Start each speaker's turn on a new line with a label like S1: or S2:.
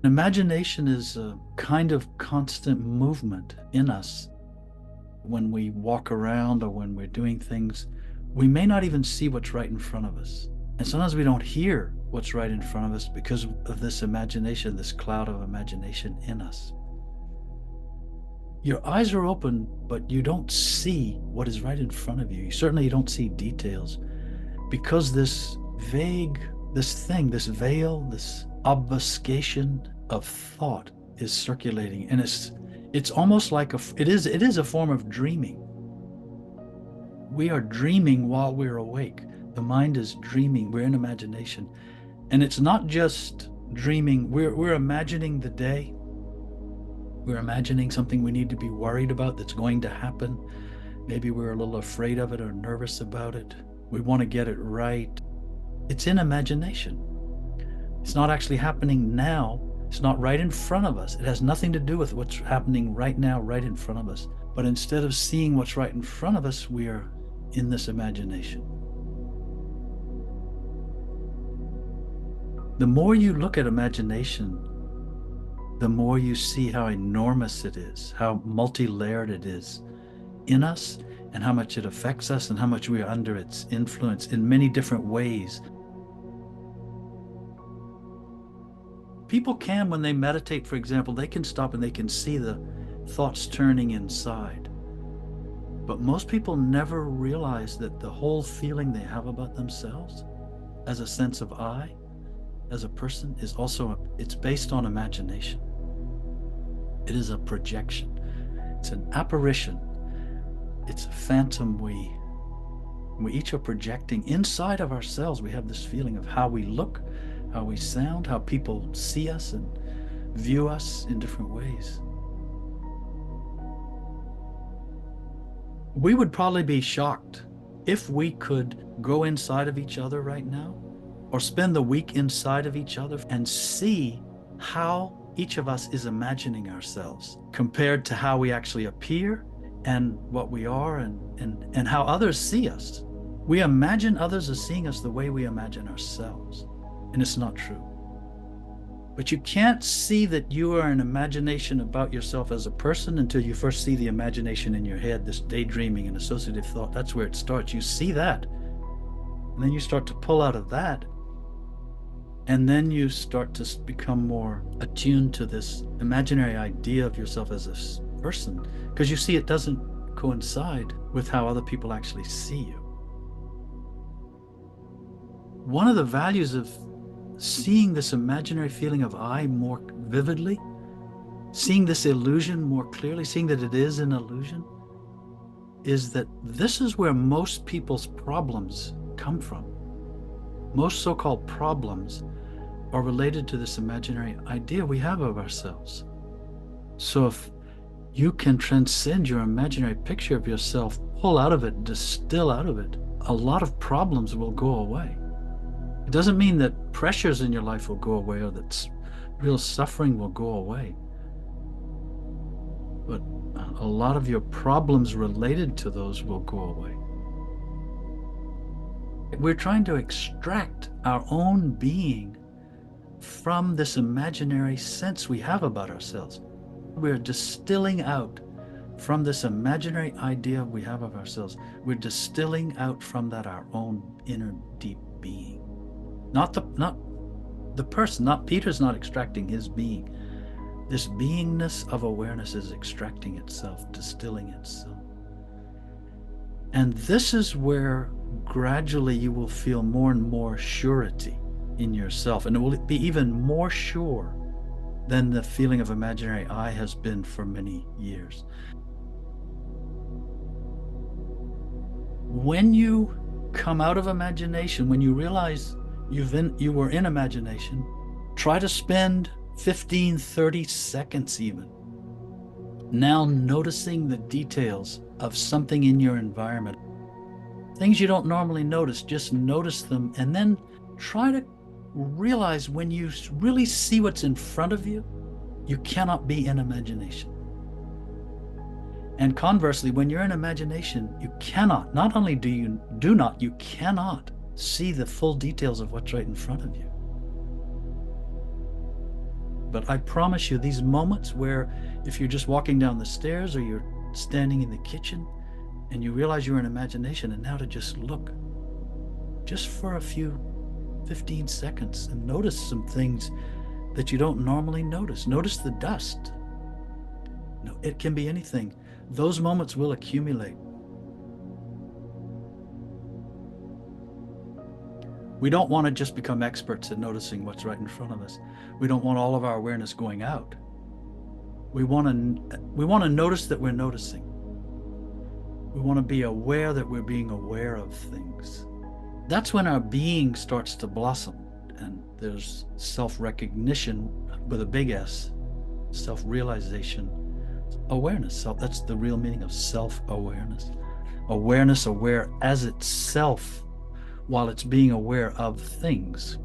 S1: Imagination is a kind of constant movement in us. When we walk around or when we're doing things, we may not even see what's right in front of us. And sometimes we don't hear what's right in front of us because of this imagination, this cloud of imagination in us. Your eyes are open, but you don't see what is right in front of you. Certainly, you don't see details because this vague, this veil, this obfuscation of thought is circulating, and it's almost like it is a form of dreaming. We are dreaming while we're awake. The mind is dreaming. We're in imagination, and it's not just dreaming. We're imagining the day. We're imagining something we need to be worried about that's going to happen. Maybe we're a little afraid of it or nervous about it. We want to get it right. It's in imagination. It's not actually happening now. It's not right in front of us. It has nothing to do with what's happening right now, right in front of us. But instead of seeing what's right in front of us, we are in this imagination. The more you look at imagination, the more you see how enormous it is, how multi-layered it is in us, and how much it affects us, and how much we are under its influence in many different ways. People can, when they meditate, for example, they can stop and they can see the thoughts turning inside. But most people never realize that the whole feeling they have about themselves as a sense of I, as a person, is also, it's based on imagination. It is a projection. It's an apparition. It's a phantom we each are projecting inside of ourselves. We have this feeling of how we look, how we sound, how people see us and view us in different ways. We would probably be shocked if we could go inside of each other right now, or spend the week inside of each other and see how each of us is imagining ourselves compared to how we actually appear and what we are, and how others see us. We imagine others as seeing us the way we imagine ourselves, and it's not true. But you can't see that you are an imagination about yourself as a person until you first see the imagination in your head, this daydreaming and associative thought. That's where it starts. You see that, and then you start to pull out of that, and then you start to become more attuned to this imaginary idea of yourself as a person, because you see it doesn't coincide with how other people actually see you. One of the values of seeing this imaginary feeling of I more vividly, seeing this illusion more clearly, seeing that it is an illusion, is that this is where most people's problems come from. Most so-called problems are related to this imaginary idea we have of ourselves. So if you can transcend your imaginary picture of yourself, pull out of it, distill out of it, a lot of problems will go away. It doesn't mean that pressures in your life will go away or that real suffering will go away. But a lot of your problems related to those will go away. We're trying to extract our own being from this imaginary sense we have about ourselves. We're distilling out from this imaginary idea we have of ourselves. We're distilling out from that our own inner deep being. Not the person, not Peter's not extracting his being. This beingness of awareness is extracting itself, distilling itself. And this is where gradually you will feel more and more surety in yourself, and it will be even more sure than the feeling of imaginary I has been for many years. When you come out of imagination, when you realize you were in imagination, try to spend 15, 30 seconds even now noticing the details of something in your environment. Things you don't normally notice, just notice them, and then try to realize when you really see what's in front of you, you cannot be in imagination. And conversely, when you're in imagination, you cannot, not only you cannot see the full details of what's right in front of you. But I promise you, these moments where if you're just walking down the stairs or you're standing in the kitchen and you realize you're in imagination, and now to just look just for a few 15 seconds and notice some things that you don't normally notice. Notice the dust. No, it can be anything. Those moments will accumulate. We don't want to just become experts at noticing what's right in front of us. We don't want all of our awareness going out. We want to notice that we're noticing. We want to be aware that we're being aware of things. That's when our being starts to blossom, and there's self-recognition with a big S, self-realization, awareness. So that's the real meaning of self-awareness. Awareness, aware as itself, while it's being aware of things.